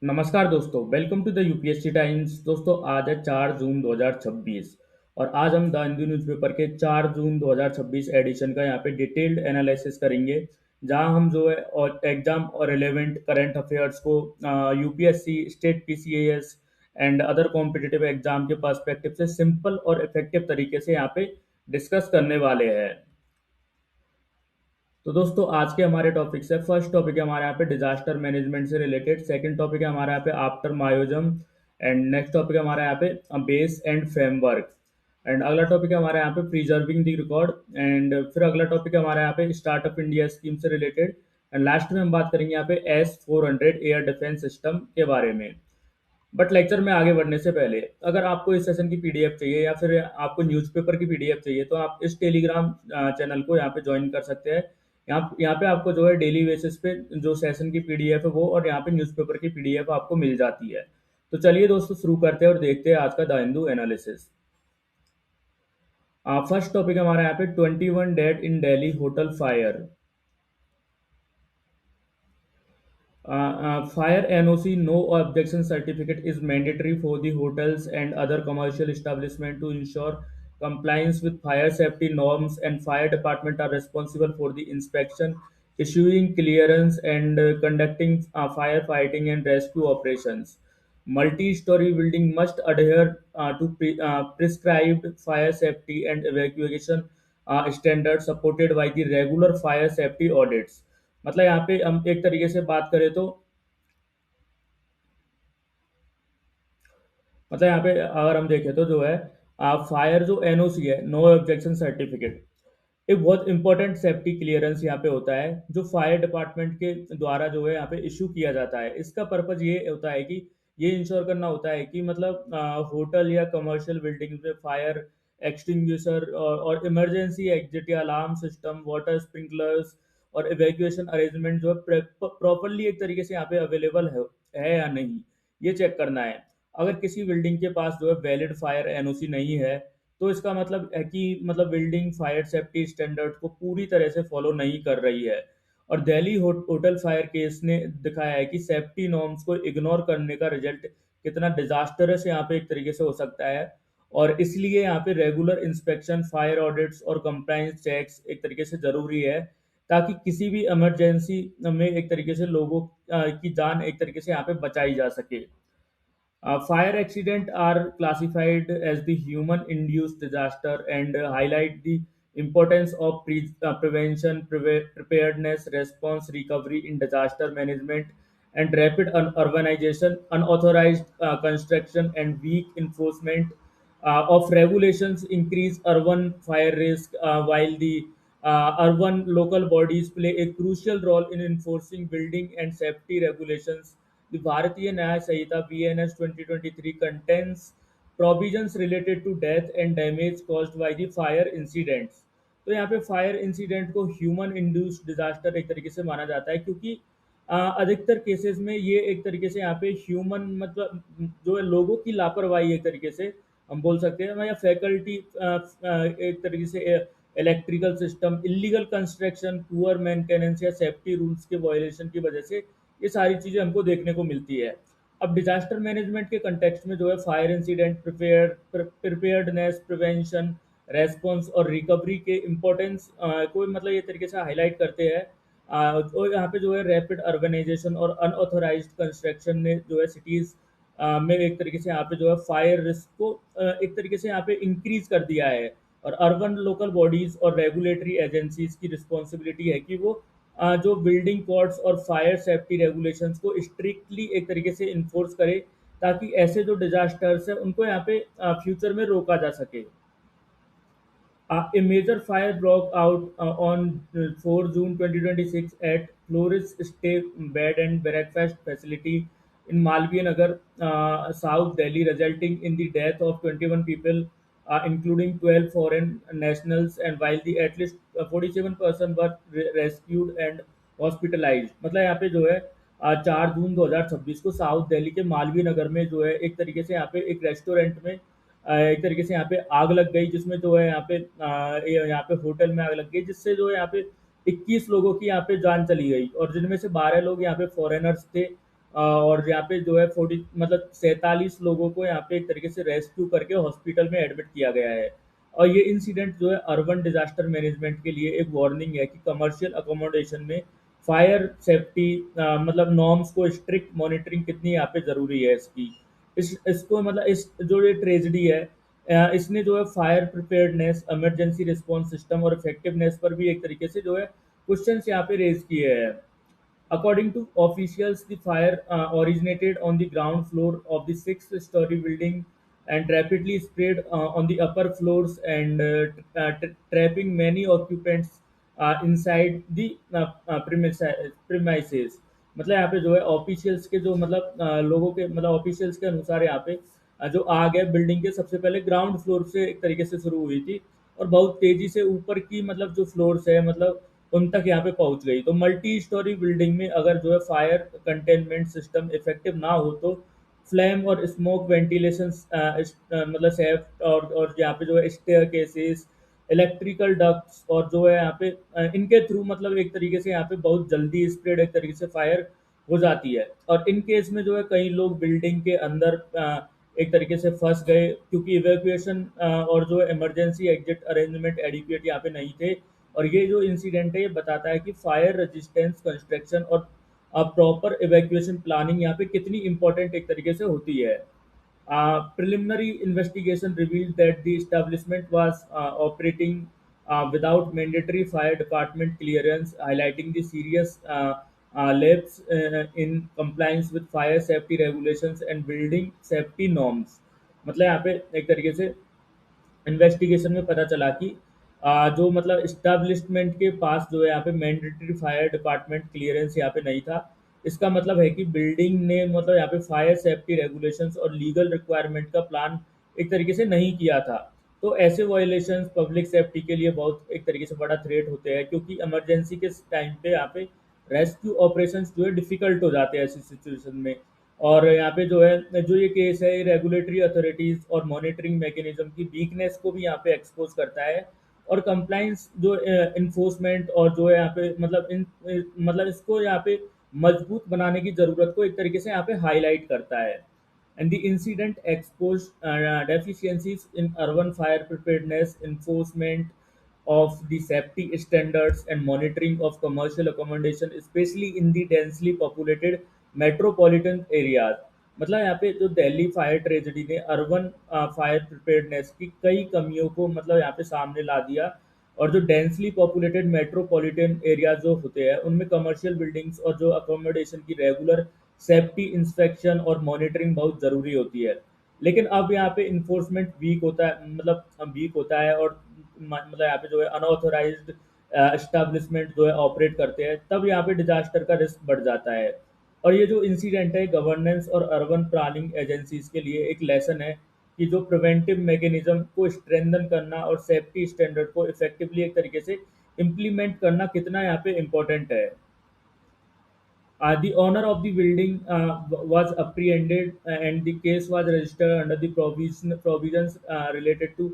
नमस्कार दोस्तों, welcome to the UPSC Times. दोस्तों आज है 4 जून 2026 और आज हम द हिंदू न्यूज़पेपर के 4 जून 2026 एडिशन का यहाँ पे डिटेल्ड एनालिसिस करेंगे, जहां हम जो है और एग्जाम और रिलेवेंट करंट अफेयर्स को UPSC, state PCS and other competitive exam के पर्सपेक्टिव से सिंपल और इफेक्टिव तरीके से यहाँ पे डिस्कस करने वाले हैं। तो दोस्तों आज के हमारे टॉपिक्स है। फर्स्ट टॉपिक है हमारे यहाँ पे डिजास्टर मैनेजमेंट से रिलेटेड। सेकंड टॉपिक है हमारे यहाँ पे आफ्टर मायोजम। एंड नेक्स्ट टॉपिक है हमारे यहाँ पे बेस एंड फ्रेमवर्क। एंड अगला टॉपिक है हमारे यहाँ पे प्रिजर्विंग द रिकॉर्ड। एंड फिर अगला टॉपिक है हमारे यहाँ पे स्टार्टअप इंडिया स्कीम से रिलेटेड। एंड लास्ट में हम बात करेंगे यहाँ पे S-400 एयर डिफेंस सिस्टम के बारे में। बट लेक्चर में आगे बढ़ने से पहले अगर आपको इस सेशन की पीडीएफ चाहिए या फिर आपको न्यूज़पेपर की पीडीएफ चाहिए तो आप इस टेलीग्राम चैनल को यहाँ पे ज्वाइन कर सकते हैं। यहाँ पे आपको जो है डेली बेसिस पे जो सेशन की पीडीएफ है वो और यहाँ पे न्यूज़पेपर की पीडीएफ आपको मिल जाती है। तो चलिए दोस्तों शुरू करते हैं और देखते हैं आज का the Hindu analysis. First topic हमारा यहाँ पे 21 dead in Delhi hotel fire. Fire NOC no objection certificate is mandatory for the hotels and other commercial establishment to ensure compliance with fire safety norms, and fire department are responsible for the inspection, issuing clearance and conducting firefighting and rescue operations. Multi-story building must adhere to prescribed fire safety and evacuation standards supported by the regular fire safety audits। मतलब यहाँ पे हम एक तरीके से बात करें तो मतलब यहाँ पे अगर हम देखें तो जो है फायर जो एनओसी है, नो ऑब्जेक्शन सर्टिफिकेट, एक बहुत इंपॉर्टेंट सेफ्टी क्लियरेंस यहाँ पे होता है जो फायर डिपार्टमेंट के द्वारा जो है यहाँ पे इशू किया जाता है। इसका पर्पज ये होता है कि ये इंश्योर करना होता है कि मतलब होटल या कमर्शियल बिल्डिंग में फायर एक्सटिंग्विशर और इमरजेंसी एग्जिट या अलार्म सिस्टम, वाटर स्प्रिंकलर्स और इवैक्यूएशन अरेंजमेंट जो है प्रॉपरली एक तरीके से यहाँ पे अवेलेबल है या नहीं, ये चेक करना है। अगर किसी बिल्डिंग के पास जो है वैलिड फायर एनओसी नहीं है तो इसका मतलब है कि मतलब बिल्डिंग फायर सेफ्टी स्टैंडर्ड को पूरी तरह से फॉलो नहीं कर रही है। और दिल्ली होटल फायर केस ने दिखाया है कि सेफ्टी नॉर्म्स को इग्नोर करने का रिजल्ट कितना डिजास्टरस यहाँ पे एक तरीके से हो सकता है। और इसलिए यहाँ पे रेगुलर इंस्पेक्शन, फायर ऑडिट्स और कंप्लायंस चेक्स एक तरीके से जरूरी है, ताकि किसी भी इमरजेंसी में एक तरीके से लोगों की जान एक तरीके से यहाँ पे बचाई जा सके। Fire accidents are classified as the human-induced disaster and highlight the importance of prevention, preparedness, response, recovery in disaster management, and rapid urbanization, unauthorized construction, and weak enforcement of regulations increase urban fire risk, while the urban local bodies play a crucial role in enforcing building and safety regulations। The Bharatiya Nyaya Samhita BNS 2023 contains provisions related to death and damage caused by the fire incidents। तो यहाँ पे fire incident को human induced disaster एक तरीके से माना जाता है, क्योंकि अधिकतर केसेस में ये एक तरीके से यहाँ पे ह्यूमन मतलब जो है लोगों की लापरवाही एक तरीके से हम बोल सकते हैं, या फैकल्टी एक तरीके से electrical system, illegal construction, poor maintenance या सेफ्टी रूल्स के वायलेशन की वजह से ये सारी चीज़ें हमको देखने को मिलती है। अब डिजास्टर मैनेजमेंट के कंटेक्स्ट में जो है fire incident preparedness, prevention, response और रिकवरी के इम्पोर्टेंस को मतलब ये तरीके से हाईलाइट करते हैं। तो यहाँ पे जो है रैपिड अर्बनाइजेशन और अनऑथोराइज्ड कंस्ट्रक्शन ने जो है सिटीज़ में एक तरीके से यहाँ पे जो है फायर रिस्क को एक तरीके से यहाँ पे इंक्रीज कर दिया है। और अर्बन लोकल बॉडीज और रेगुलेटरी एजेंसीज की रिस्पॉन्सिबिलिटी है कि वो जो बिल्डिंग कोड्स और फायर सेफ्टी रेगुलेशंस को स्ट्रिक्टली एक तरीके से इन्फोर्स करे, ताकि ऐसे जो डिजास्टर्स है उनको यहाँ पे फ्यूचर में रोका जा सके। A major fire broke out on 4 June 2026 at Floris Stay Bed and Breakfast Facility in Malviya Nagar, South Delhi, resulting in the death of 21 people, including 12 foreign nationals, and while the at least 47 person were rescued and hospitalized। मतलब यहाँ पे जो है 4 जून 2026 को south Delhi के मालवीय नगर में जो है एक तरीके से यहाँ पे एक रेस्टोरेंट में एक तरीके से यहाँ पे आग लग गई, जिसमें जो है यहाँ पे होटल में आग लग गई, जिससे जो है यहाँ पे 21 लोगों की यहाँ पे जान चली गई, और जिनमें से 12 लोग यहाँ पे फॉरेनर्स थे और यहाँ पे जो है 40 मतलब 47 लोगों को यहाँ पे एक तरीके से रेस्क्यू करके हॉस्पिटल में एडमिट किया गया है। और ये इंसिडेंट जो है अर्बन डिजास्टर मैनेजमेंट के लिए एक वार्निंग है कि कमर्शियल अकोमोडेशन में फायर सेफ्टी मतलब नॉर्म्स को स्ट्रिक्ट मॉनिटरिंग कितनी यहाँ पे ज़रूरी है इसकी। इस इसको मतलब इस जो ये ट्रेजेडी है, इसने जो है fire preparedness, emergency response system और इफेक्टिवनेस पर भी एक तरीके से जो है क्वेश्चंस यहाँ पे रेज किए हैं। According to officials, the fire originated on the ground floor of the sixth-story building and rapidly spread on the upper floors and trapping many occupants inside the premises. मतलब यहाँ पे जो है ऑफिशियल्स के जो मतलब लोगों के मतलब ऑफिशियल्स के अनुसार यहाँ पे जो आग है बिल्डिंग के सबसे पहले ग्राउंड फ्लोर से एक तरीके से शुरू हुई थी और बहुत तेजी से ऊपर की मतलब जो फ्लोर्स है मतलब उन तक यहाँ पे पहुंच गई। तो मल्टी स्टोरी बिल्डिंग में अगर जो है फायर कंटेनमेंट सिस्टम इफेक्टिव ना हो तो फ्लेम और स्मोक वेंटिलेशन मतलब सेफ्ट और यहाँ पे जो है स्टेयर केसेस, इलेक्ट्रिकल डक्ट्स और जो है यहाँ पे इनके थ्रू मतलब एक तरीके से यहाँ पे बहुत जल्दी स्प्रेड एक तरीके से फायर हो जाती है। और इन केस में जो है कई लोग बिल्डिंग के अंदर एक तरीके से फंस गए क्योंकि इवैक्यूएशन और जो इमरजेंसी एग्जिट अरेंजमेंट एडिक्वेट यहाँ पे नहीं थे। और ये जो इंसिडेंट है ये बताता है कि फायर रेजिस्टेंस कंस्ट्रक्शन और प्रॉपर इवैक्यूएशन प्लानिंग यहाँ पे कितनी इंपॉर्टेंट एक तरीके से होती है। Preliminary investigation revealed that the establishment was operating without mandatory fire department clearance, highlighting the serious lapse in compliance with fire safety regulations and building safety norms। मतलब यहाँ पे एक तरीके से इन्वेस्टिगेशन में पता चला कि जो मतलब इस्टेब्लिशमेंट के पास जो है यहाँ पे मैंडेटरी फायर डिपार्टमेंट क्लियरेंस यहाँ पे नहीं था। इसका मतलब है कि बिल्डिंग ने मतलब यहाँ पे फायर सेफ्टी रेगुलेशंस और लीगल रिक्वायरमेंट का प्लान एक तरीके से नहीं किया था। तो ऐसे वायलेशंस पब्लिक सेफ्टी के लिए बहुत एक तरीके से बड़ा थ्रेट होते हैं क्योंकि इमरजेंसी के टाइम पे यहाँ पे रेस्क्यू ऑपरेशंस जो है डिफिकल्ट हो जाते हैं ऐसी सिचुएशन में। और यहाँ पे जो है जो ये केस है रेगुलेटरी अथॉरिटीज और मॉनिटरिंग मैकेनिज्म की वीकनेस को भी यहाँ पे एक्सपोज करता है। और कंप्लाइंस जो इन्फोर्समेंट और जो है यहाँ पे मतलब मतलब इसको यहाँ पे मजबूत बनाने की ज़रूरत को एक तरीके से यहाँ पे हाईलाइट करता है। And the incident exposed deficiencies in urban fire preparedness, enforcement of the safety standards, and monitoring of commercial accommodation, especially in the densely populated metropolitan areas। मतलब यहाँ पे जो दिल्ली फायर ट्रेजेडी ने अर्बन फायर प्रिपेयर्डनेस की कई कमियों को मतलब यहाँ पे सामने ला दिया। और जो डेंसली पॉपुलेटेड मेट्रोपॉलिटन एरिया जो होते हैं उनमें कमर्शियल बिल्डिंग्स और जो अकोमोडेशन की रेगुलर सेफ्टी इंस्पेक्शन और मॉनिटरिंग बहुत ज़रूरी होती है। लेकिन अब यहाँ पे इन्फोर्समेंट वीक होता है मतलब वीक होता है और मतलब यहाँ पे जो है अनऑथोराइज्ड एस्टेब्लिशमेंट जो है ऑपरेट करते हैं तब यहाँ पे डिजास्टर का रिस्क बढ़ जाता है। और ये जो इंसिडेंट है गवर्नेंस और अर्बन प्लानिंग एजेंसीज के लिए एक लेसन है कि जो प्रिवेंटिव मैकेनिज्म को स्ट्रेंथन करना और सेफ्टी स्टैंडर्ड को इफेक्टिवली एक तरीके से इम्प्लीमेंट करना कितना यहाँ पे इम्पोर्टेंट है। The owner of the building was apprehended and the case was registered under the provisions related to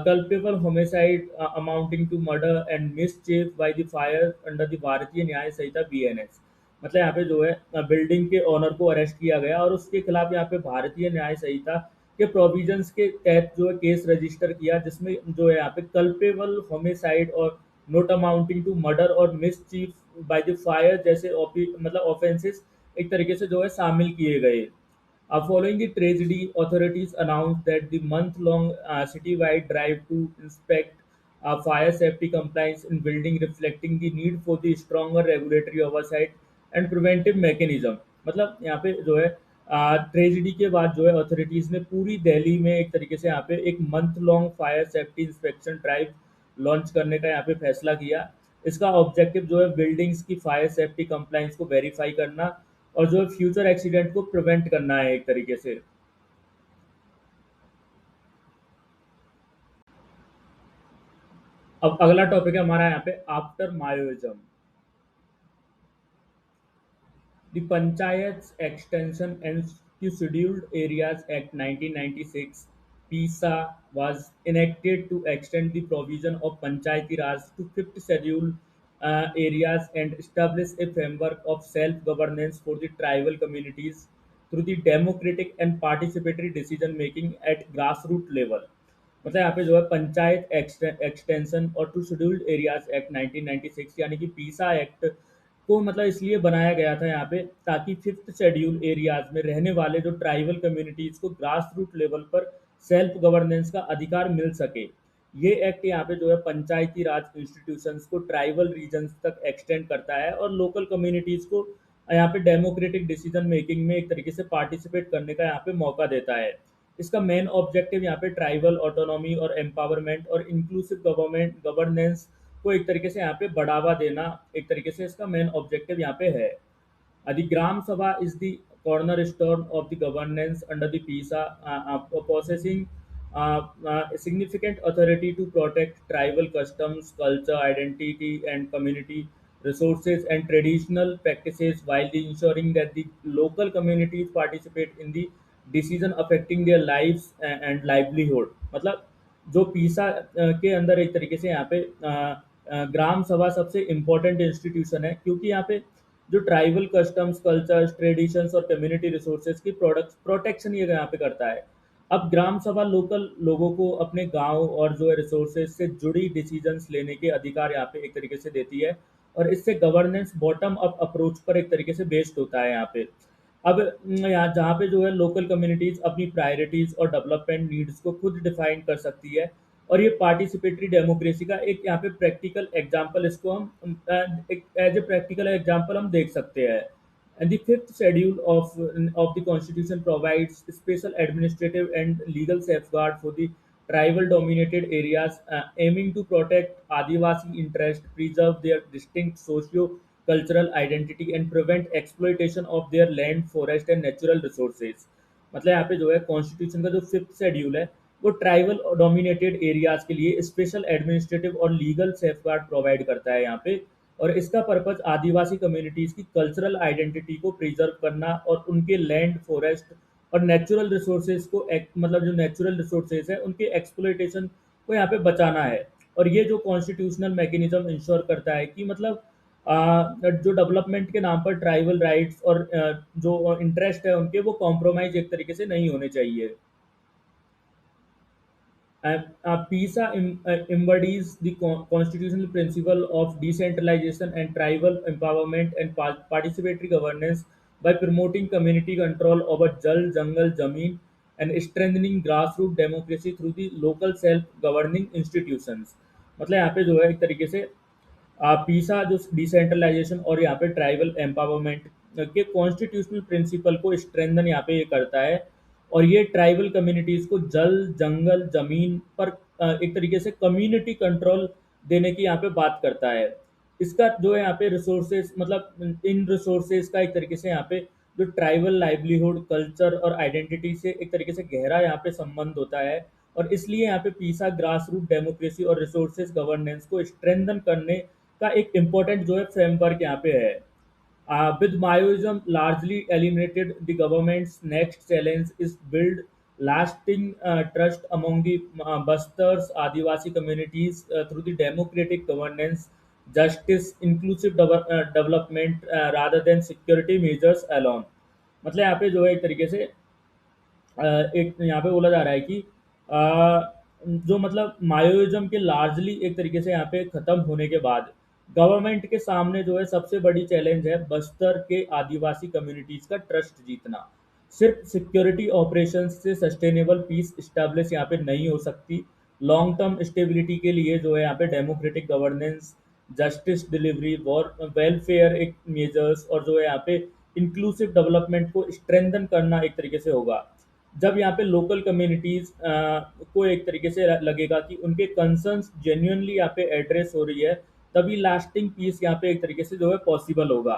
culpable homicide amounting to murder and mischief by the fire under the भारतीय न्याय संहिता BNS। मतलब यहाँ पे जो है building के owner को arrest किया गया और उसके खिलाफ यहाँ पे भारतीय न्याय संहिता के प्रोविजंस के तहत जो है केस रजिस्टर किया जिसमें जो है यहाँ पे कल्पेबल होमिसाइड और नोट अमाउंटिंग टू मर्डर और मिसचीफ बाय द फायर जैसे मतलब ऑफेंसेस एक तरीके से जो है शामिल किए गए। Following the tragedy, authorities announced that the month-long city-wide drive to inspect fire safety compliance in building, reflecting the need for the stronger regulatory oversight and preventive mechanism। मतलब यहाँ पे जो है ट्रेजिडी के बाद जो है अथॉरिटीज ने पूरी दिल्ली में एक तरीके से यहाँ पे एक month long fire safety inspection drive launch करने का यहाँ पे फैसला किया। इसका ऑब्जेक्टिव जो है बिल्डिंग्स की फायर सेफ्टी कंप्लाइंस को वेरीफाई करना और जो है फ्यूचर एक्सीडेंट को प्रिवेंट करना है एक तरीके से। अब अगला टॉपिक है हमारा यहाँ पे after मायोइज्म। The Panchayats Extension and Scheduled Areas Act 1996 (PISA) was enacted to extend the provision of Panchayati Raj to fifth schedule areas and establish a framework of self-governance for the tribal communities through the democratic and participatory decision making at grassroots level. मतलब यहाँ पे जो है panchayat extension और to scheduled areas act 1996 यानी कि पीसा act को मतलब इसलिए बनाया गया था यहाँ पे ताकि फिफ्थ शेड्यूल एरियाज में रहने वाले जो ट्राइबल कम्युनिटीज को ग्रास रूट लेवल पर सेल्फ गवर्नेंस का अधिकार मिल सके। ये एक्ट यहाँ पे जो है पंचायती राज इंस्टीट्यूशंस को ट्राइबल रीजन्स तक एक्सटेंड करता है और लोकल कम्युनिटीज को यहाँ पे डेमोक्रेटिक डिसीजन मेकिंग में एक तरीके से पार्टिसिपेट करने का यहाँ पे मौका देता है। इसका मेन ऑब्जेक्टिव यहाँ पे ट्राइबल ऑटोनॉमी और एम्पावरमेंट और इंक्लूसिव गवर्नमेंट गवर्नेंस को एक तरीके से यहाँ पे बढ़ावा देना एक तरीके से इसका मेन ऑब्जेक्टिव यहाँ पे है। The Gram Sabha is the cornerstone of the governance under the PISA, possessing significant authority to protect tribal customs, culture, identity, and community resources and traditional practices while ensuring that the local communities participate in the decision affecting their lives and livelihood। मतलब जो पीसा के अंदर एक तरीके से यहाँ पे ग्राम सभा सबसे इम्पोर्टेंट इंस्टीट्यूशन है क्योंकि यहाँ पे जो ट्राइबल कस्टम्स कल्चर्स ट्रेडिशंस और कम्युनिटी रिसोर्सेज की प्रोडक्ट प्रोटेक्शन ये यहाँ पे करता है। अब ग्राम सभा लोकल लोगों को अपने गांव और जो है रिसोर्सेज से जुड़ी डिसीजंस लेने के अधिकार यहाँ पे एक तरीके से देती है और इससे गवर्नेंस बॉटम अप अप्रोच पर एक तरीके से बेस्ड होता है यहाँ पे। अब यहाँ जहाँ पे जो है लोकल कम्युनिटीज अपनी प्रायोरिटीज और डेवलपमेंट नीड्स को खुद डिफाइन कर सकती है और ये पार्टिसिपेटरी डेमोक्रेसी का एक यहाँ पे प्रैक्टिकल एग्जांपल इसको हम एक एज ए प्रैक्टिकल एग्जांपल हम देख सकते हैं। And the fifth schedule of the constitution provides special administrative and legal safeguard for the tribal dominated areas aiming to protect Adivasi interest preserve their distinct socio cultural identity and prevent exploitation of their land forest and natural resources. मतलब यहाँ पे जो है constitution का जो fifth schedule है वो tribal dominated areas के लिए स्पेशल एडमिनिस्ट्रेटिव और लीगल सेफगार्ड प्रोवाइड करता है यहाँ पे और इसका पर्पज आदिवासी कम्युनिटीज की कल्चरल आइडेंटिटी को प्रिजर्व करना और उनके लैंड फॉरेस्ट और नेचुरल रिसोर्सेज को मतलब जो नेचुरल रिसोर्सेज है उनके एक्सप्लोइटेशन को यहाँ पे बचाना है। और ये जो कॉन्स्टिट्यूशनल मैकेनिज्म इंश्योर करता है कि मतलब जो डेवलपमेंट के नाम पर ट्राइबल राइट्स और जो इंटरेस्ट है उनके वो कॉम्प्रोमाइज एक तरीके से नहीं होने चाहिए। PISA embodies the constitutional principle of decentralization and tribal empowerment and participatory governance by promoting community control over Jal, Jangal, Jameen and strengthening grassroots democracy through the local self-governing institutions। मतलब यहाँ पे जो है एक तरीके से पीसा जो डिसेंट्रलाइजेशन और यहाँ पे ट्राइबल एम्पावरमेंट के कॉन्स्टिट्यूशनल प्रिंसिपल को स्ट्रेंथन यहाँ पे ये करता है और ये ट्राइबल कम्युनिटीज को जल जंगल जमीन पर एक तरीके से कम्युनिटी कंट्रोल देने की यहाँ पे बात करता है। इसका जो है यहाँ पे रिसोर्सेज मतलब इन रिसोर्सेज का एक तरीके से यहाँ पे जो ट्राइबल लाइवलीहुड कल्चर और आइडेंटिटी से एक तरीके से गहरा यहाँ पे संबंध होता है और इसलिए यहाँ पे पीसा ग्रास रूट डेमोक्रेसी और रिसोर्सेज गवर्नेंस को स्ट्रेंथन करने का एक इम्पोर्टेंट जो है फ्रेमवर्क यहाँ पे है। With Maoism largely eliminated, the government's next challenge is build lasting trust among the Bastars, Adivasi communities through the democratic governance, justice, inclusive development rather than security measures alone। मतलब यहाँ पे जो है एक तरीके से एक यहाँ पे बोला जा रहा है कि जो मतलब मायोइज्म के लार्जली एक तरीके से यहाँ पे खत्म होने के बाद गवर्नमेंट के सामने जो है सबसे बड़ी चैलेंज है बस्तर के आदिवासी कम्युनिटीज का ट्रस्ट जीतना। सिर्फ सिक्योरिटी ऑपरेशंस से सस्टेनेबल पीस इस्टेब्लिश यहाँ पे नहीं हो सकती। लॉन्ग टर्म स्टेबिलिटी के लिए जो है यहाँ पे democratic governance justice delivery war welfare एक मेजर्स और जो है यहाँ पे इंक्लूसिव डेवलपमेंट को स्ट्रेंथन करना एक तरीके से होगा। जब यहाँ पे लोकल कम्युनिटीज को एक तरीके से लगेगा कि उनके कंसर्न्स जेन्युइनली यहाँ पे एड्रेस हो रही है तभी लास्टिंग पीस यहाँ पे एक तरीके से जो है पॉसिबल होगा।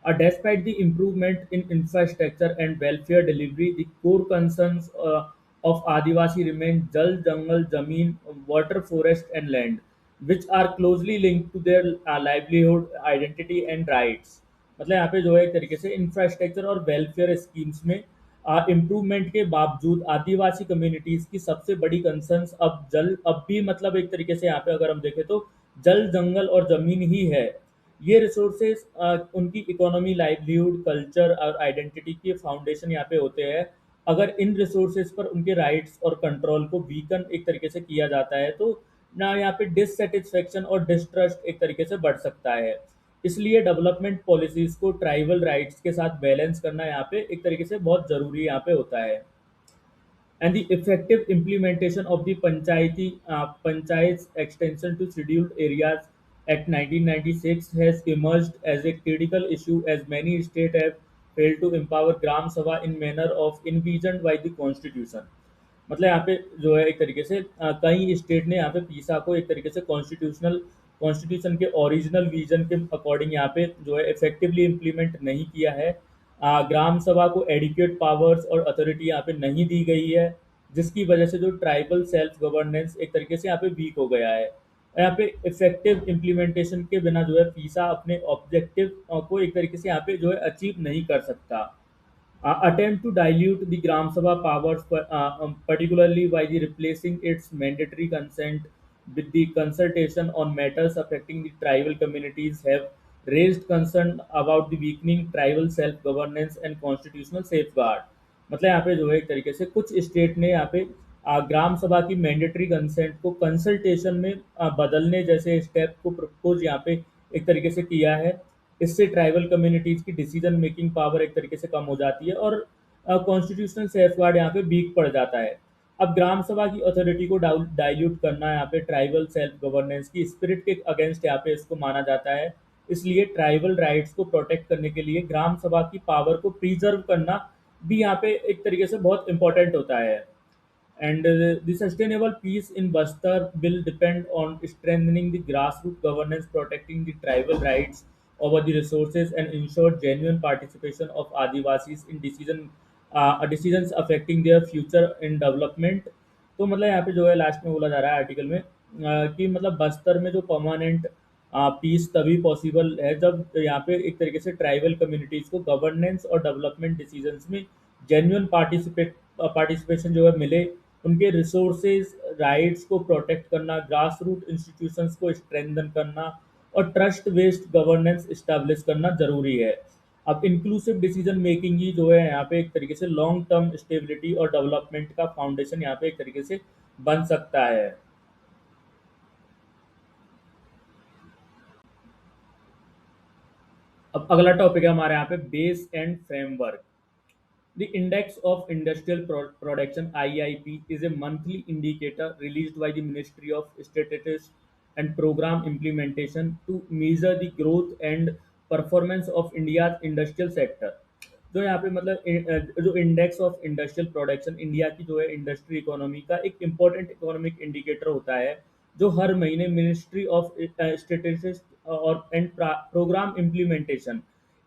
Despite the improvement in infrastructure and welfare delivery, the core concerns of Adivasi remain Jal, Jangal, Jameen, water, forest, and land, which are closely linked to their livelihood, identity, and rights। मतलब यहाँ पे जो है एक तरीके से infrastructure और welfare schemes में इम्प्रूवमेंट के बावजूद आदिवासी कम्युनिटीज की सबसे बड़ी कंसर्न्स अब भी मतलब एक तरीके से यहाँ पे अगर हम देखें तो जल, जंगल और ज़मीन ही है। ये रिसोर्सेज उनकी इकोनॉमी, लाइवलीहुड, कल्चर और आइडेंटिटी के फाउंडेशन यहाँ पे होते हैं। अगर इन रिसोर्सेज पर उनके राइट्स और कंट्रोल को वीकन एक तरीके से किया जाता है, तो ना यहाँ पे डिससेटिस्फेक्शन और डिस्ट्रस्ट एक तरीके से बढ़ सकता है। इसलिए डेवलपमेंट पॉलिसीज़ को ट्राइबल राइट्स के साथ बैलेंस करना यहाँ पे एक तरीके से बहुत ज़रूरी यहाँ पे होता है। And the effective implementation of the Panchayats extension to scheduled areas Act 1996 has emerged as a critical issue, as many states have failed to empower Gram Sabha in manner of envisioned by the Constitution. मतलब यहाँ पे जो है एक तरीके से कई state ने यहाँ पे पीसा को एक तरीके से कॉन्स्टिट्यूशन के ओरिजिनल विजन के अकॉर्डिंग यहाँ पे जो है इफेक्टिवली इम्प्लीमेंट नहीं किया है। ग्राम सभा को एडिक्वेट पावर्स और अथॉरिटी यहाँ पे नहीं दी गई है, जिसकी वजह से जो ट्राइबल सेल्फ गवर्नेंस एक तरीके से यहाँ पे वीक हो गया है। यहाँ पे इफेक्टिव इम्प्लीमेंटेशन के बिना जो है पीसा अपने ऑब्जेक्टिव को एक तरीके से यहाँ पे जो है अचीव नहीं कर सकता। Attempt to dilute the Gram Sabha powers, particularly by the replacing its mandatory consent with the consultation on matters affecting the tribal communities, have raised concern about the weakening tribal self-governance and constitutional safeguard. मतलब यहाँ पे जो है एक तरीके से कुछ state ने यहाँ पे ग्राम सभा की मैंडेटरी कंसेंट को कंसल्टेशन में बदलने जैसे स्टेप को प्रपोज यहाँ पे एक तरीके से किया है। इससे ट्राइबल कम्युनिटीज़ की डिसीजन मेकिंग पावर एक तरीके से कम हो जाती है और कॉन्स्टिट्यूशनल सेफगार्ड यहाँ पे वीक पड़ जाता है। अब ग्राम सभा की अथॉरिटी को डाइल्यूट करना यहाँ पे ट्राइबल सेल्फ गवर्नेंस की स्पिरिट के अगेंस्ट यहाँ पे इसको माना जाता है। इसलिए ट्राइबल राइट्स को प्रोटेक्ट करने के लिए ग्राम सभा की पावर को प्रिजर्व करना भी यहाँ पे एक तरीके से बहुत इंपॉर्टेंट होता है। And the sustainable peace in Bastar will depend on strengthening the grassroots governance, protecting the tribal rights over the resources, and ensure genuine participation of Adivasis in decisions affecting their future in development. तो मतलब यहाँ पे जो है last में बोला जा रहा है आर्टिकल में कि मतलब बस्तर में जो परमानेंट पीस तभी पॉसिबल है जब यहाँ पे एक तरीके से ट्राइबल कम्युनिटीज़ को गवर्नेंस और डेवलपमेंट डिसीजंस में जेन्युइन पार्टिसिपेशन जो है मिले। उनके रिसोर्सेज राइट्स को प्रोटेक्ट करना, ग्रास रूट इंस्टीट्यूशंस को स्ट्रेंथन करना और ट्रस्ट बेस्ड गवर्नेंस इस्टेब्लिश करना ज़रूरी है। अब इंक्लूसिव डिसीजन मेकिंग ही जो है यहाँ पे एक तरीके से लॉन्ग टर्म स्टेबिलिटी और डेवलपमेंट का फाउंडेशन यहाँ पे एक तरीके से बन सकता है। अब अगला टॉपिक है हमारे यहाँ पे base and framework. The Index of Industrial Production (IIP) is a monthly indicator released by the Ministry of Statistics and Program Implementation to measure the growth and performance of India's industrial sector. जो यहाँ पे मतलब जो index of industrial production India की जो है industry economy का एक इम्पोर्टेंट इकोनॉमिक इंडिकेटर होता है, जो हर महीने मिनिस्ट्री ऑफ स्टेटिस्टिक्स और एंड प्रोग्राम इम्प्लीमेंटेशन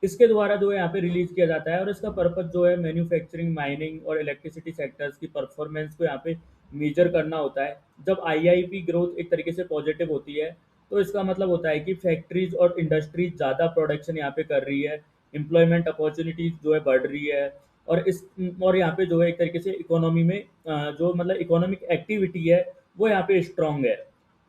इसके द्वारा जो है यहाँ पे रिलीज किया जाता है। और इसका पर्पज जो है मैन्युफैक्चरिंग, माइनिंग और इलेक्ट्रिसिटी सेक्टर्स की परफॉर्मेंस को यहाँ पे मेजर करना होता है। जब आईआईपी ग्रोथ एक तरीके से पॉजिटिव होती है, तो इसका मतलब होता है कि फैक्ट्रीज और इंडस्ट्रीज ज़्यादा प्रोडक्शन यहाँ पे कर रही है, एम्प्लॉयमेंट अपॉर्चुनिटीज जो है बढ़ रही है। और यहाँ पे जो है एक तरीके से इकोनॉमी में जो मतलब इकोनॉमिक एक्टिविटी है वो यहाँ पे स्ट्रांग है।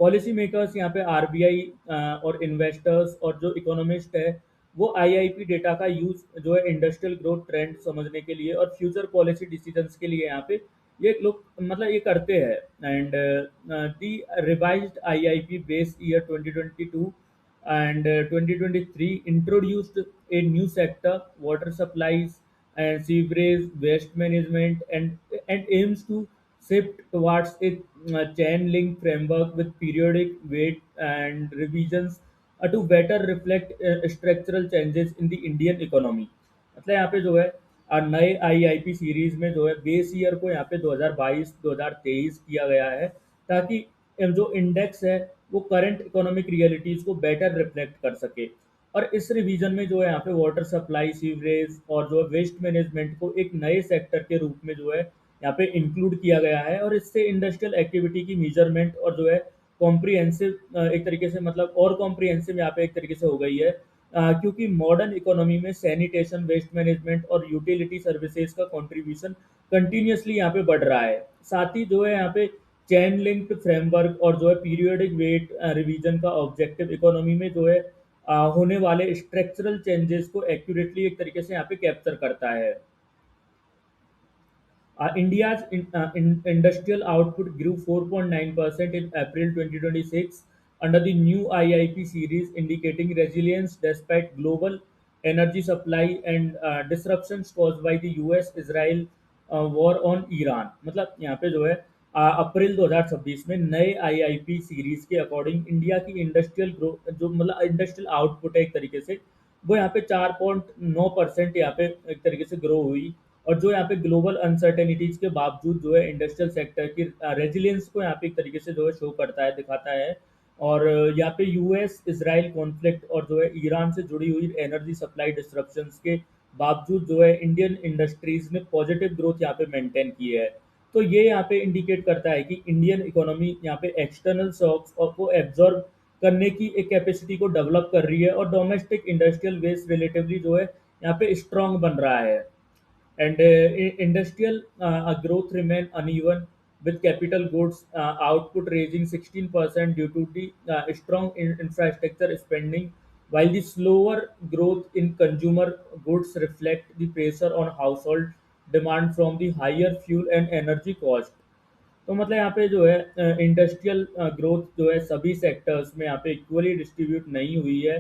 पॉलिसी मेकर्स यहाँ पे आरबीआई और इन्वेस्टर्स और जो इकोनॉमिस्ट है वो आईआईपी डेटा का यूज जो है इंडस्ट्रियल ग्रोथ ट्रेंड समझने के लिए और फ्यूचर पॉलिसी डिसीजंस के लिए यहाँ पे ये लोग मतलब ये करते हैं। And the revised IIP base year 2022 and 2023 introduced a new sector, water supplies and sewerage waste management, and aims to shift towards a chain link framework with periodic weight and revisions to better reflect structural changes in the Indian economy। मतलब यहाँ पे जो है नए IIP series में जो है base year को यहाँ पे 2022-2023 किया गया है, ताकि जो इंडेक्स है वो करंट इकोनॉमिक रियलिटीज़ को बेटर रिफ्लेक्ट कर सके। और इस रिवीजन में जो है यहाँ पे वाटर सप्लाई, सीवरेज और जो है वेस्ट मैनेजमेंट को एक नए सेक्टर के रूप में जो है यहाँ पे इंक्लूड किया गया है। और इससे इंडस्ट्रियल एक्टिविटी की मेजरमेंट और जो है कॉम्प्रिहेंसिव एक तरीके से मतलब और कॉम्प्रिहेंसिव यहाँ पे एक तरीके से हो गई है, क्योंकि मॉडर्न इकोनॉमी में सैनिटेशन, वेस्ट मैनेजमेंट और यूटिलिटी सर्विसेज का कंट्रीब्यूशन कंटिन्यूसली यहाँ पे बढ़ रहा है। साथ ही जो है यहाँ पे चेन लिंक्ड फ्रेमवर्क और जो है पीरियोडिक वेट रिवीजन का ऑब्जेक्टिव इकोनॉमी में जो है होने वाले स्ट्रक्चरल चेंजेस को एक्यूरेटली एक तरीके से यहाँ पे कैप्चर करता है। India's industrial output grew 4.9% in April 2026 under the new IIP series, indicating resilience despite global energy supply and disruptions caused by the US-Israel war on Iran। मतलब यहाँ पे जो है अप्रैल 2026 में नए आईआईपी सीरीज के अकॉर्डिंग इंडिया की इंडस्ट्रियल ग्रोथ जो मतलब इंडस्ट्रियल आउटपुट है एक तरीके से वो यहाँ पे 4.9% यहाँ पे एक तरीके से ग्रो हुई। और जो यहाँ पे ग्लोबल अनसर्टेनिटीज के बावजूद जो है इंडस्ट्रियल सेक्टर की रेजिलियंस को यहाँ पे एक तरीके से जो है शो करता है दिखाता है। और यहाँ पे यूएस इसराइल कॉन्फ्लिक्ट और जो है ईरान से जुड़ी हुई एनर्जी सप्लाई डिस्ट्रप्शंस के बावजूद जो है इंडियन इंडस्ट्रीज ने पॉजिटिव ग्रोथ यहाँ पे मेंटेन की है। तो ये यहाँ पे इंडिकेट करता है कि इंडियन इकोनॉमी यहाँ पे एक्सटर्नल शॉक्स और को एब्जॉर्ब करने की एक कैपेसिटी को डेवलप कर रही है और डोमेस्टिक इंडस्ट्रियल बेस रिलेटिवली जो है यहाँ पे स्ट्रांग बन रहा है। And industrial growth remain uneven, with capital goods output raising 16% due to the strong infrastructure spending, while the slower growth in consumer goods reflect the pressure on household demand from the higher fuel and energy cost। तो मतलब यहाँ पे जो है industrial growth जो है सभी sectors में यहाँ पे इक्वली डिस्ट्रीब्यूट नहीं हुई है।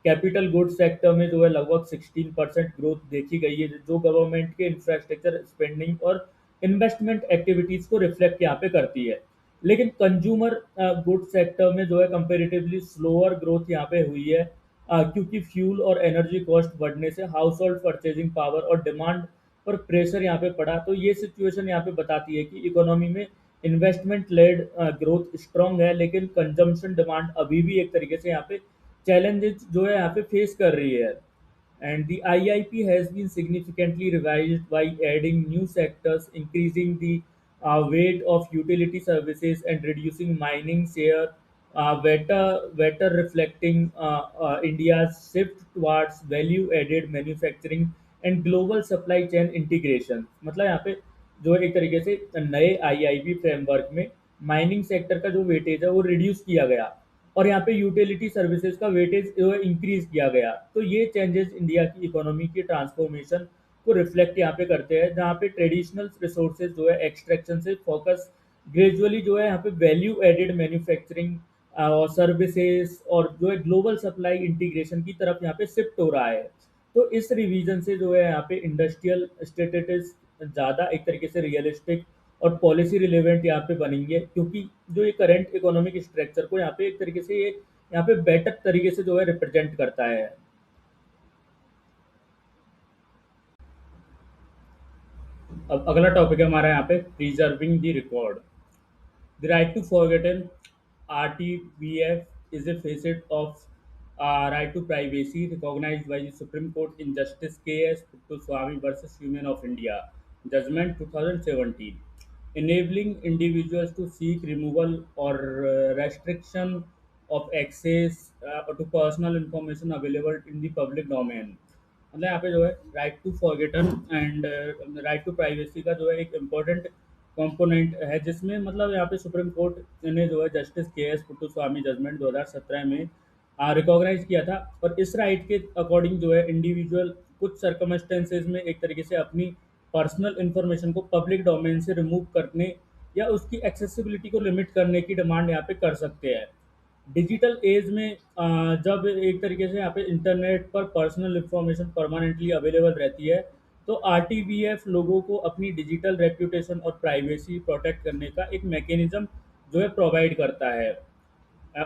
कैपिटल गुड्स सेक्टर में जो है लगभग 16% ग्रोथ देखी गई है जो गवर्नमेंट के इंफ्रास्ट्रक्चर स्पेंडिंग और इन्वेस्टमेंट एक्टिविटीज को रिफ्लेक्ट यहाँ पे करती है। लेकिन कंज्यूमर गुड्स सेक्टर में जो है कंपेरेटिवली स्लोअर ग्रोथ यहाँ पे हुई है क्योंकि फ्यूल और एनर्जी कॉस्ट बढ़ने से हाउस होल्ड परचेजिंग पावर और डिमांड पर प्रेशर यहाँ पे पड़ा। तो ये सिचुएशन यहाँ पे बताती है कि इकोनॉमी में इन्वेस्टमेंट लेड ग्रोथ स्ट्रांग है लेकिन कंजम्पशन डिमांड अभी भी एक तरीके से यहाँ पे challenges जो है यहाँ पे फेस कर रही है। And the IIP has been significantly revised by adding new sectors, increasing the weight of utility services and reducing mining share, better reflecting India's shift towards value-added manufacturing and global supply chain integration। मतलब यहाँ पे जो है एक तरीके से नए IIP framework में माइनिंग सेक्टर का जो वेटेज है वो रिड्यूस किया गया और यहाँ पे यूटिलिटी सर्विसेज का वेटेज जो है इंक्रीज किया गया। तो ये चेंजेस इंडिया की इकोनॉमी की ट्रांसफॉर्मेशन को रिफ्लेक्ट यहाँ पे करते हैं जहाँ पे ट्रेडिशनल रिसोर्सेज जो है एक्सट्रैक्शन से फोकस ग्रेजुअली जो है यहाँ पे वैल्यू एडेड मैन्युफैक्चरिंग और सर्विसेज और जो है ग्लोबल सप्लाई इंटीग्रेशन की तरफ यहाँ पे शिफ्ट हो रहा है। तो इस रिवीजन से जो है यहाँ पे इंडस्ट्रियल स्टेटस ज़्यादा एक तरीके से रियलिस्टिक और पॉलिसी रिलेवेंट यहाँ पे बनेंगे क्योंकि जो ये करंट इकोनॉमिक स्ट्रक्चर को यहाँ पे एक तरीके से ये यहाँ पे बेटर तरीके से जो है रिप्रेजेंट करता है। अब अगला टॉपिक है हमारा यहाँ पे preserving the record. The right to forgotten RTBF is a facet of right to privacy recognized by the Supreme Court in Justice K.S. Puttaswamy versus Union of India, Judgment 2017, enabling individuals to seek removal or restriction of access to personal information available in the public domain। मतलब यहाँ पे जो है right to forgotten and right to privacy का जो है एक important component है जिसमें मतलब यहाँ पे सुप्रीम कोर्ट ने जो है जस्टिस के एस पुट्टुस्वामी जजमेंट 2017 में रिकॉग्नाइज किया था। और इस राइट के अकॉर्डिंग जो है इंडिविजुअल कुछ सर्कमस्टेंसेज में एक तरीके से अपनी पर्सनल इंफॉर्मेशन को पब्लिक डोमेन से रिमूव करने या उसकी एक्सेसिबिलिटी को लिमिट करने की डिमांड यहाँ पे कर सकते हैं। डिजिटल एज में जब एक तरीके से यहाँ पे इंटरनेट पर पर्सनल इंफॉर्मेशन परमानेंटली अवेलेबल रहती है तो आरटीवीएफ लोगों को अपनी डिजिटल रेप्यूटेशन और प्राइवेसी प्रोटेक्ट करने का एक मैकेनिज्म जो है प्रोवाइड करता है।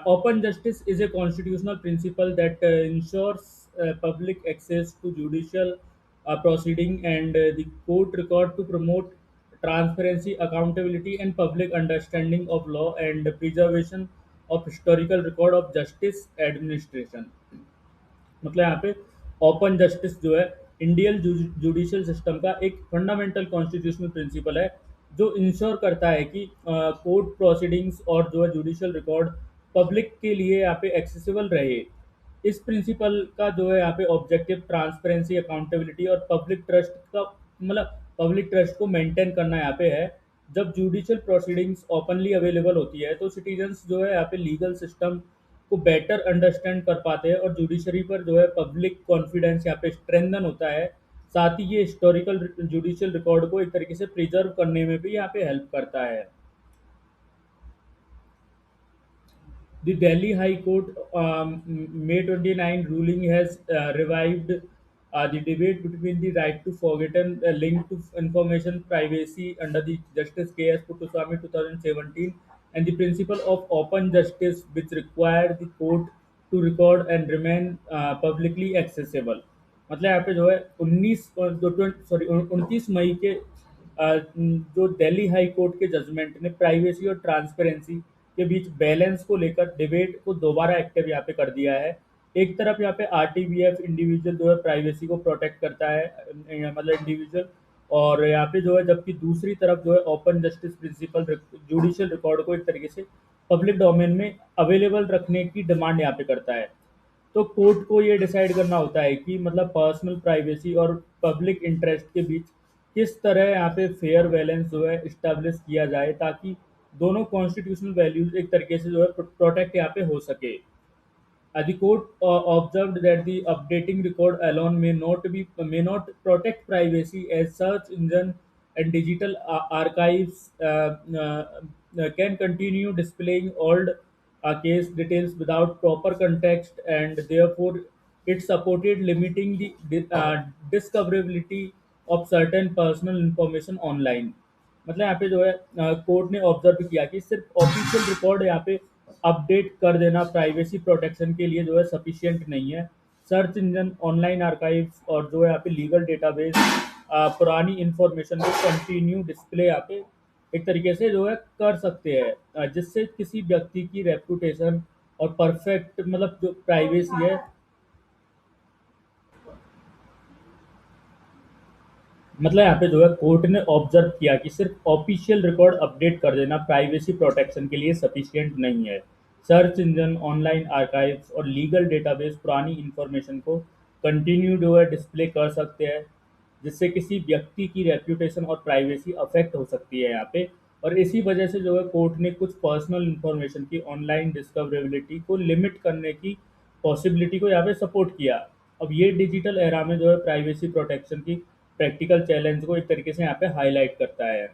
Open justice is a constitutional principle that ensures public access to judicial proceeding and the court record to promote transparency, accountability, and public understanding of law and preservation of historical record of justice administration। मतलब यहाँ पे open justice जो है Indian judicial system का एक fundamental constitutional principal है जो ensure करता है कि कोर्ट प्रोसीडिंग्स और जो है जुडिशियल रिकॉर्ड पब्लिक के लिए यहाँ पे एक्सेसिबल रहे। इस प्रिंसिपल का जो है यहाँ पे ऑब्जेक्टिव ट्रांसपेरेंसी, अकाउंटेबिलिटी और पब्लिक ट्रस्ट का मतलब पब्लिक ट्रस्ट को मेंटेन करना यहाँ पे है। जब जुडिशियल प्रोसीडिंग्स ओपनली अवेलेबल होती है तो सिटीजन्स जो है यहाँ पे लीगल सिस्टम को बेटर अंडरस्टैंड कर पाते हैं और जुडिशरी पर जो है पब्लिक कॉन्फिडेंस यहाँ पे स्ट्रेंथन होता है। साथ ही ये हिस्टोरिकल जुडिशियल रिकॉर्ड को एक तरीके से प्रिजर्व करने में भी यहाँ पे हेल्प करता है। The Delhi High Court May 29 ruling has revived the debate between the right to forgotten link to information privacy under the Justice K.S. Puttaswamy 2017 and the principle of open justice which require the court to record and remain publicly accessible। मतलब यहाँ पे जो है 29 मई के जो Delhi high court के judgement ने privacy और ट्रांसपेरेंसी के बीच बैलेंस को लेकर डिबेट को दोबारा एक्टिव यहाँ पे कर दिया है। एक तरफ यहाँ पे आरटीबीएफ इंडिविजुअल जो है प्राइवेसी को प्रोटेक्ट करता है, मतलब इंडिविजुअल, और यहाँ पे जो है जबकि दूसरी तरफ जो है open justice principle judicial record को एक तरीके से पब्लिक डोमेन में अवेलेबल रखने की डिमांड यहाँ पे करता है। तो कोर्ट को ये डिसाइड करना होता है कि मतलब पर्सनल प्राइवेसी और पब्लिक इंटरेस्ट के बीच किस तरह यहाँ पे फेयर बैलेंस जो है इस्टेब्लिश किया जाए ताकि दोनों कॉन्स्टिट्यूशनल वैल्यूज एक तरीके से जो है प्रोटेक्ट यहाँ पे हो सके। The court observed that the updating record alone may not protect privacy as search engine and digital archives can continue displaying old case details without proper context, and therefore it supported limiting the discoverability of certain personal information online। मतलब यहाँ पे जो है court ने observe किया कि सिर्फ official record यहाँ पे अपडेट कर देना प्राइवेसी प्रोटेक्शन के लिए जो है सफिशिएंट नहीं है। सर्च इंजन, ऑनलाइन आर्काइव्स और जो है यहाँ पे लीगल डेटाबेस पुरानी इंफॉर्मेशन को कंटिन्यू डिस्प्ले यहाँ पे एक तरीके से जो है कर सकते हैं, जिससे किसी व्यक्ति की रेपुटेशन और परफेक्ट मतलब जो प्राइवेसी है, मतलब यहाँ पे जो है कोर्ट ने ऑब्जर्व किया कि सिर्फ ऑफिशियल रिकॉर्ड अपडेट कर देना प्राइवेसी प्रोटेक्शन के लिए सफिशिएंट नहीं है। सर्च इंजन, ऑनलाइन आर्काइव्स और लीगल डेटाबेस पुरानी इंफॉर्मेशन को कंटिन्यू जो है डिस्प्ले कर सकते हैं, जिससे किसी व्यक्ति की रेप्यूटेशन और प्राइवेसी अफेक्ट हो सकती है यहाँ पे। और इसी वजह से जो है कोर्ट ने कुछ पर्सनल इंफॉर्मेशन की ऑनलाइन डिस्कवरेबिलिटी को लिमिट करने की पॉसिबिलिटी को यहाँ पे सपोर्ट किया। अब ये डिजिटल एरा में जो है प्राइवेसी प्रोटेक्शन की प्रैक्टिकल चैलेंज को एक तरीके से यहाँ पे हाईलाइट करता है।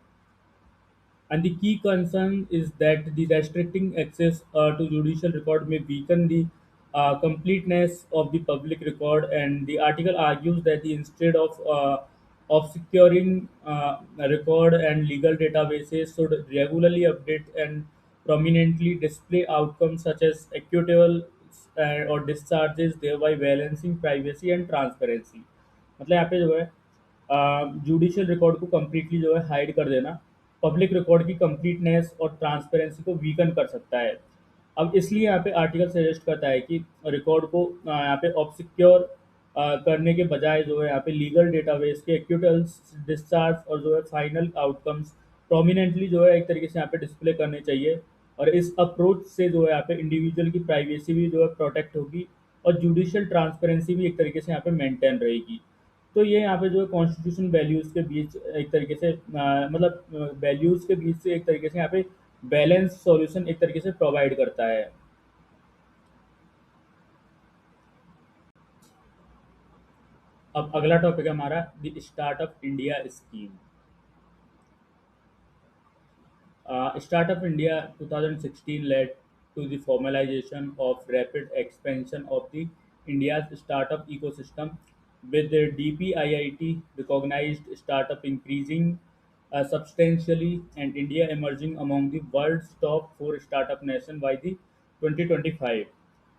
And the key concern is that the restricting access to judicial record may weaken the completeness of the public record. And the article argues that the instead of securing a record and legal databases should regularly update and prominently display outcomes such as equitable or discharges, thereby balancing privacy and transparency। मतलब यहाँ पे जो है judicial record को completely जो है hide कर देना पब्लिक रिकॉर्ड की कंप्लीटनेस और ट्रांसपेरेंसी को वीकन कर सकता है। अब इसलिए यहाँ पे आर्टिकल सजेस्ट करता है कि रिकॉर्ड को यहाँ पे ऑब्सक्योर करने के बजाय जो है यहाँ पे लीगल डेटाबेस के एक्यूटल्स डिस्चार्ज और जो है फाइनल आउटकम्स प्रोमिनेंटली जो है एक तरीके से यहाँ पे डिस्प्ले करने चाहिए। और इस अप्रोच से जो है यहाँ पे इंडिविजुअल की प्राइवेसी भी जो है प्रोटेक्ट होगी और जुडिशियल ट्रांसपेरेंसी भी एक तरीके से यहाँ पे मेंटेन रहेगी। तो ये यहाँ पे जो है कॉन्स्टिट्यूशन वैल्यूज़ के बीच एक तरीके से मतलब वैल्यूज़ के बीच से एक तरीके से यहाँ पे बैलेंस सॉल्यूशन एक तरीके से प्रोवाइड करता है। अब अगला टॉपिक है हमारा the startup India scheme. Startup India 2016 led to the formalization of rapid expansion of the India's startup ecosystem, with the DPIIT recognized startup increasing substantially and India emerging among the world's top four startup nation by the 2025।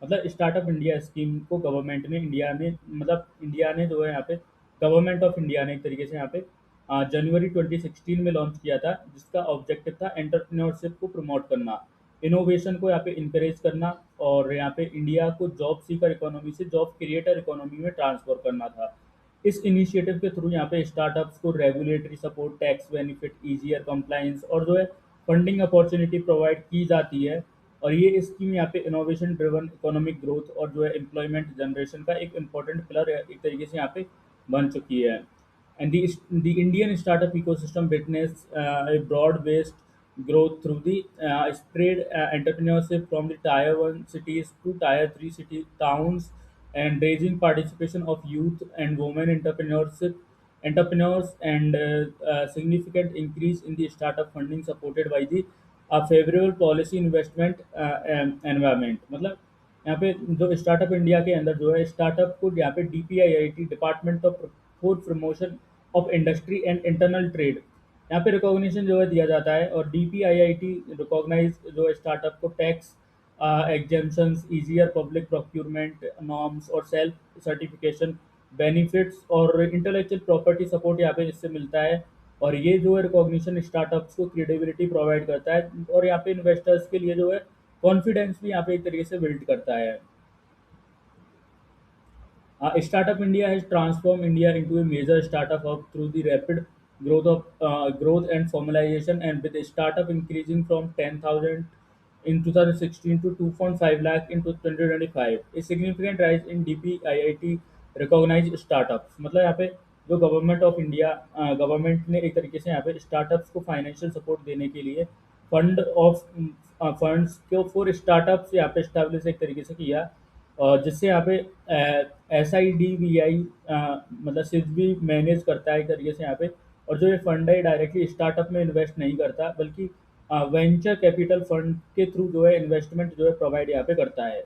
मतलब startup India scheme को government ने India ने जो है यहाँ पे government of India ने एक तरीके से यहाँ पे जनवरी 2016 में लॉन्च किया था, जिसका ऑब्जेक्टिव था एंटरप्रेन्योरशिप को प्रमोट करना, इनोवेशन को यहाँ पे इंकरेज करना और यहाँ पे इंडिया को जॉब सीकर इकोनॉमी से जॉब क्रिएटर इकोनॉमी में ट्रांसफर करना था। इस इनिशिएटिव के थ्रू यहाँ पे स्टार्टअप्स को regulatory support, tax benefit, easier compliance और जो है फंडिंग अपॉर्चुनिटी प्रोवाइड की जाती है। और ये स्कीम यहाँ पे इनोवेशन ड्रिवन इकोनॉमिक ग्रोथ और जो है एम्प्लॉयमेंट जनरेशन का एक इम्पॉर्टेंट पिलर एक तरीके से यहाँ पे बन चुकी है। And the Indian startup ecosystem witnessed a broad-based growth through the spread entrepreneurship from the Tier 1 cities to Tier 3 city towns, and raising participation of youth and women entrepreneurs, and significant increase in the startup funding supported by the favorable policy investment environment. मतलब यहाँ पे जो startup India के अंदर जो है startup को यहाँ पे DPIIT department of for promotion of industry and internal trade यहाँ पे रिकॉग्निशन जो है दिया जाता है, और DPIIT रिकॉग्नाइज जो है स्टार्टअप को tax exemptions, easier public procurement norms और सेल्फ सर्टिफिकेशन बेनिफिट्स और इंटेलेक्चुअल प्रॉपर्टी सपोर्ट यहाँ पे इससे मिलता है। और ये जो है रिकॉग्निशन स्टार्टअप्स को क्रेडिबिलिटी प्रोवाइड करता है, और यहाँ पे इन्वेस्टर्स के लिए जो है कॉन्फिडेंस भी यहाँ पे एक तरीके से बिल्ड करता है। Startup India has transformed India into a major startup hub through the rapid growth and formalization, and with a startup increasing from 10,000 in 2016 to 2.5 lakh in 2025, a significant rise in DPIIT recognized startups। मतलब यहाँ पे जो government of India government ने एक तरीके से यहाँ पे स्टार्टअप्स को फाइनेंशियल सपोर्ट देने के लिए फंड ऑफ फंड्स को फॉर स्टार्टअप्स यहाँ पे स्टैब्लिश एक तरीके से किया, और जिससे यहाँ पे SIDBI मतलब सिर्फ भी मैनेज करता है एक तरीके से यहाँ पे। और जो ये फंड है डायरेक्टली स्टार्टअप में इन्वेस्ट नहीं करता, बल्कि वेंचर कैपिटल फंड के थ्रू जो है इन्वेस्टमेंट जो है प्रोवाइड यहाँ पे करता है।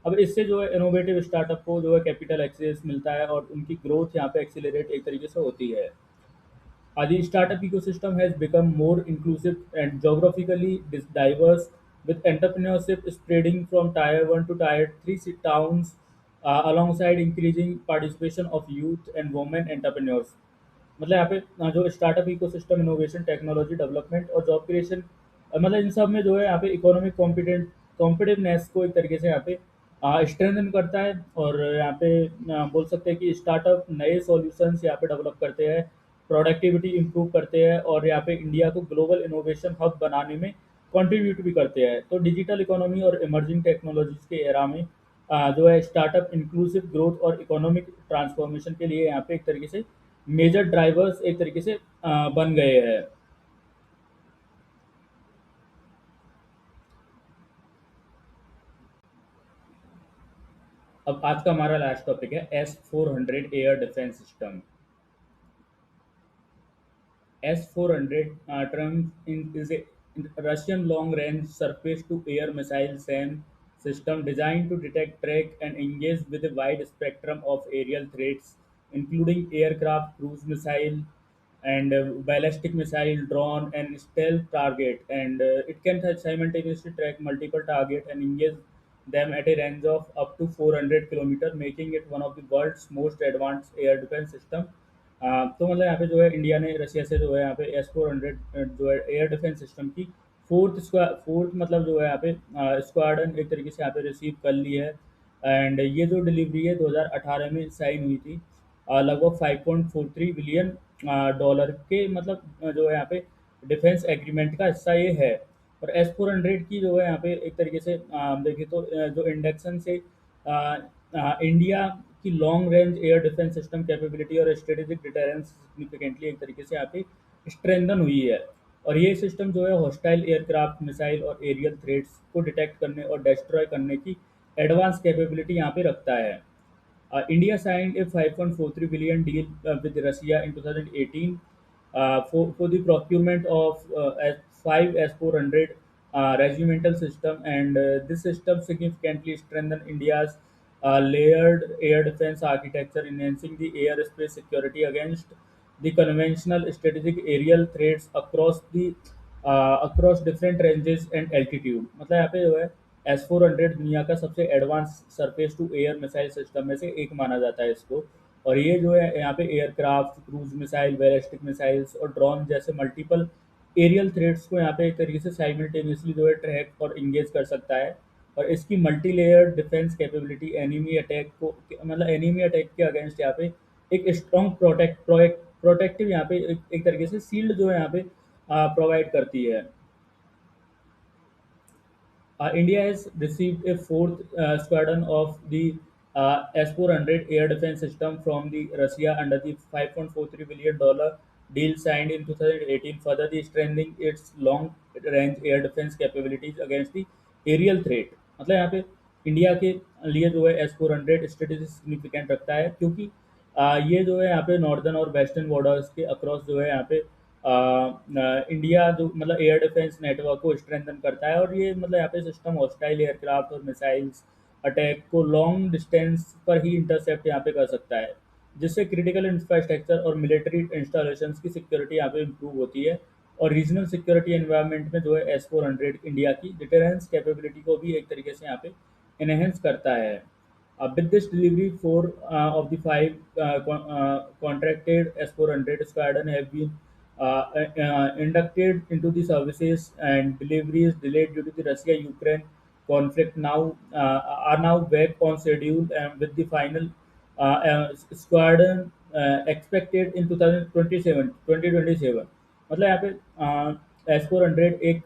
अब इससे जो है इनोवेटिव स्टार्टअप को जो है कैपिटल एक्सेस मिलता है, और उनकी ग्रोथ यहाँ पे एक्सीलरेट एक तरीके से होती है। The startup ecosystem has become more inclusive and geographically diverse, with entrepreneurship spreading from Tier 1 to Tier 3 towns, alongside increasing participation of youth and women entrepreneurs। मतलब यहाँ पे जो startup ecosystem innovation technology development और job creation, मतलब इन सब में जो है यहाँ पे इकोनॉमिक कॉम्पिटिटिवनेस को एक तरीके से यहाँ पे स्ट्रेंथन करता है। और यहाँ पे बोल सकते हैं कि स्टार्टअप नए सॉल्यूशंस यहाँ पे डेवलप करते हैं, प्रोडक्टिविटी इंप्रूव करते हैं, और यहाँ पे इंडिया को ग्लोबल इनोवेशन हब बनाने में कंट्रीब्यूट भी करते हैं। तो डिजिटल इकोनॉमी और इमर्जिंग टेक्नोलॉजीज के एरा में जो है स्टार्टअप इंक्लूसिव ग्रोथ और इकोनॉमिक ट्रांसफॉर्मेशन के लिए यहाँ पे एक तरीके से मेजर ड्राइवर्स एक तरीके से बन गए हैं। अब आज का हमारा लास्ट टॉपिक है S-400 air defence system. S-400 term is a Russian long-range surface-to-air missile SAM system designed to detect, track, and engage with a wide spectrum of aerial threats, including aircraft, cruise missile, and ballistic missile, drone, and stealth target. And it can simultaneously track multiple targets and engage them at a range of up to 400 kilometer, making it one of the world's most advanced air defense system। तो मतलब यहाँ पे जो है India ने Russia से जो है यहाँ पे S-400 जो है एयर डिफेंस सिस्टम की फोर्थ मतलब जो है यहाँ पे स्क्वाड्रन एक तरीके से यहाँ पे रिसीव कर ली है। एंड ये जो डिलीवरी है 2018 में साइन हुई थी, लगभग 5.43 बिलियन डॉलर के मतलब जो है यहाँ पे डिफेंस एग्रीमेंट का हिस्सा ये है। और S-400 की जो है यहाँ पे एक तरीके से देखें तो जो इंडक्शन से इंडिया की long range air defence system capability और स्ट्रेटेजिक डिटरेंस सिग्निफिकेंटली एक तरीके से यहाँ पे स्ट्रेंथन हुई है। और ये सिस्टम जो है हॉस्टाइल एयरक्राफ्ट, मिसाइल और एरियल थ्रेट्स को डिटेक्ट करने और डिस्ट्रॉय करने की एडवांस कैपेबिलिटी यहाँ पे रखता है। India signed a 5.43 billion deal with Russia in 2018 for the procurement of five S-400 regimental system, and this system significantly strengthened India's layered air defense architecture, enhancing the airspace security against the conventional strategic aerial threats across different ranges and altitude। मतलब यहाँ पे जो है S-400 दुनिया का सबसे advance surface to air missile system में से एक माना जाता है इसको। और ये जो है यहाँ पे aircraft, cruise missile, ballistic missiles और ड्रोन जैसे मल्टीपल एरियल थ्रेट्स को यहाँ पे एक तरीके से साइमल्टेनियसली जो है ट्रैक और इंगेज कर सकता है। और इसकी multi layer defence capability enemy attack को मतलब एनिमी अटैक के अगेंस्ट यहाँ पे एक स्ट्रॉन्ग प्रोटेक्टिव यहाँ पे एक तरीके से सील्ड जो है यहाँ पे प्रोवाइड करती है। India has received a fourth squadron of the S-400 air defense system from the Russia under the $5.43 billion deal signed in 2018, further the strengthening its long-range air defense capabilities against the aerial threat. मतलब यहाँ पे India के लिए जो है S-400 strategic significant रखता है, क्योंकि ये जो है यहाँ पे नॉर्दर्न और वेस्टर्न बॉर्डर्स के अक्रॉस जो है यहाँ पे इंडिया जो मतलब एयर डिफेंस नेटवर्क को स्ट्रेंथन करता है, और ये मतलब यहाँ पे सिस्टम हॉस्टाइल एयरक्राफ्ट और मिसाइल्स अटैक को लॉन्ग डिस्टेंस पर ही इंटरसेप्ट यहाँ पे कर सकता है, जिससे क्रिटिकल इंफ्रास्ट्रक्चर और मिलिट्री इंस्टॉलेशंस की सिक्योरिटी यहाँ पे इम्प्रूव होती है, और रीजनल सिक्योरिटी एनवायरनमेंट में जो है S-400 इंडिया की डिटेरेंस कैपेबिलिटी को भी एक तरीके से यहाँ पे एनहेंस करता है। With this delivery, four of the five contracted S-400 squadron have been inducted into the services, and deliveries delayed due to the Russia-Ukraine conflict now are now back on schedule, and with the final squadron expected in 2027 मतलब यहाँ पे S-400 एक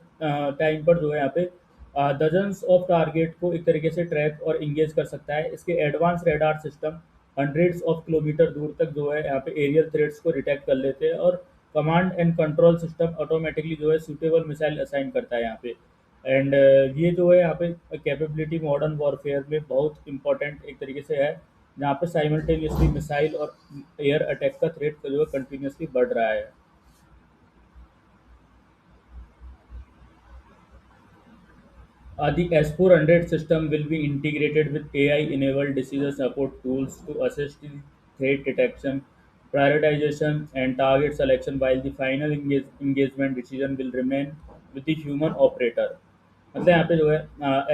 time पर जो है यहाँ पे dozens of target को एक तरीके से ट्रैक और इंगेज कर सकता है। इसके advance radar system hundreds of kilometre दूर तक जो है यहाँ पे एरियल थ्रेट्स को डिटेक्ट कर लेते हैं, और command and control system automatically जो है सूटेबल मिसाइल असाइन करता है यहाँ पे। एंड ये जो है यहाँ पे कैपेबिलिटी मॉडर्न वॉरफेयर में बहुत इंपॉर्टेंट एक तरीके से है, जहाँ पे साइमल्टेनियसली मिसाइल और एयर अटैक का थ्रेट जो है कंटिन्यूसली बढ़ रहा है। The S-400 system will be integrated with AI-enabled decision support tools to assist in threat detection, prioritization, and target selection, while the final engagement decision will remain with the human operator. मतलब यहाँ पे जो है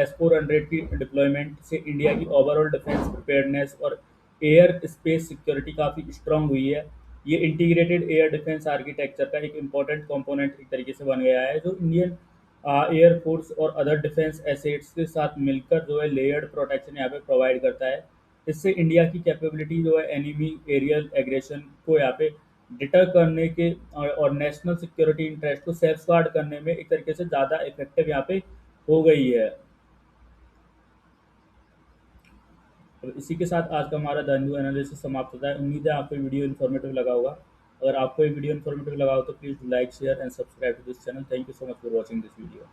S-400 की deployment से India की overall defence preparedness और air space security काफ़ी स्ट्रांग हुई है। ये इंटीग्रेटेड एयर डिफेंस आर्किटेक्चर का एक इम्पॉर्टेंट कंपोनेंट एक तरीके से बन गया है, जो इंडियन एयरफोर्स और अदर डिफेंस एसेट्स के साथ मिलकर जो है लेयर्ड प्रोटेक्शन यहाँ पे प्रोवाइड करता है। इससे इंडिया की कैपेबिलिटी जो है एनिमी एरियल एग्रेशन को यहाँ पे डिटर करने के और नेशनल सिक्योरिटी इंटरेस्ट को सेफ गार्ड करने में एक तरीके से ज़्यादा इफेक्टिव यहाँ पे हो गई है। तो इसी के साथ आज का हमारा धंधु एनालिसिस समाप्त होता है। उम्मीद है आपको वीडियो इन्फॉर्मेटिव लगा होगा। अगर आपको ये वीडियो इन्फॉर्मेटिव लगा हो तो please like share and subscribe to this channel. Thank you so much for watching this video.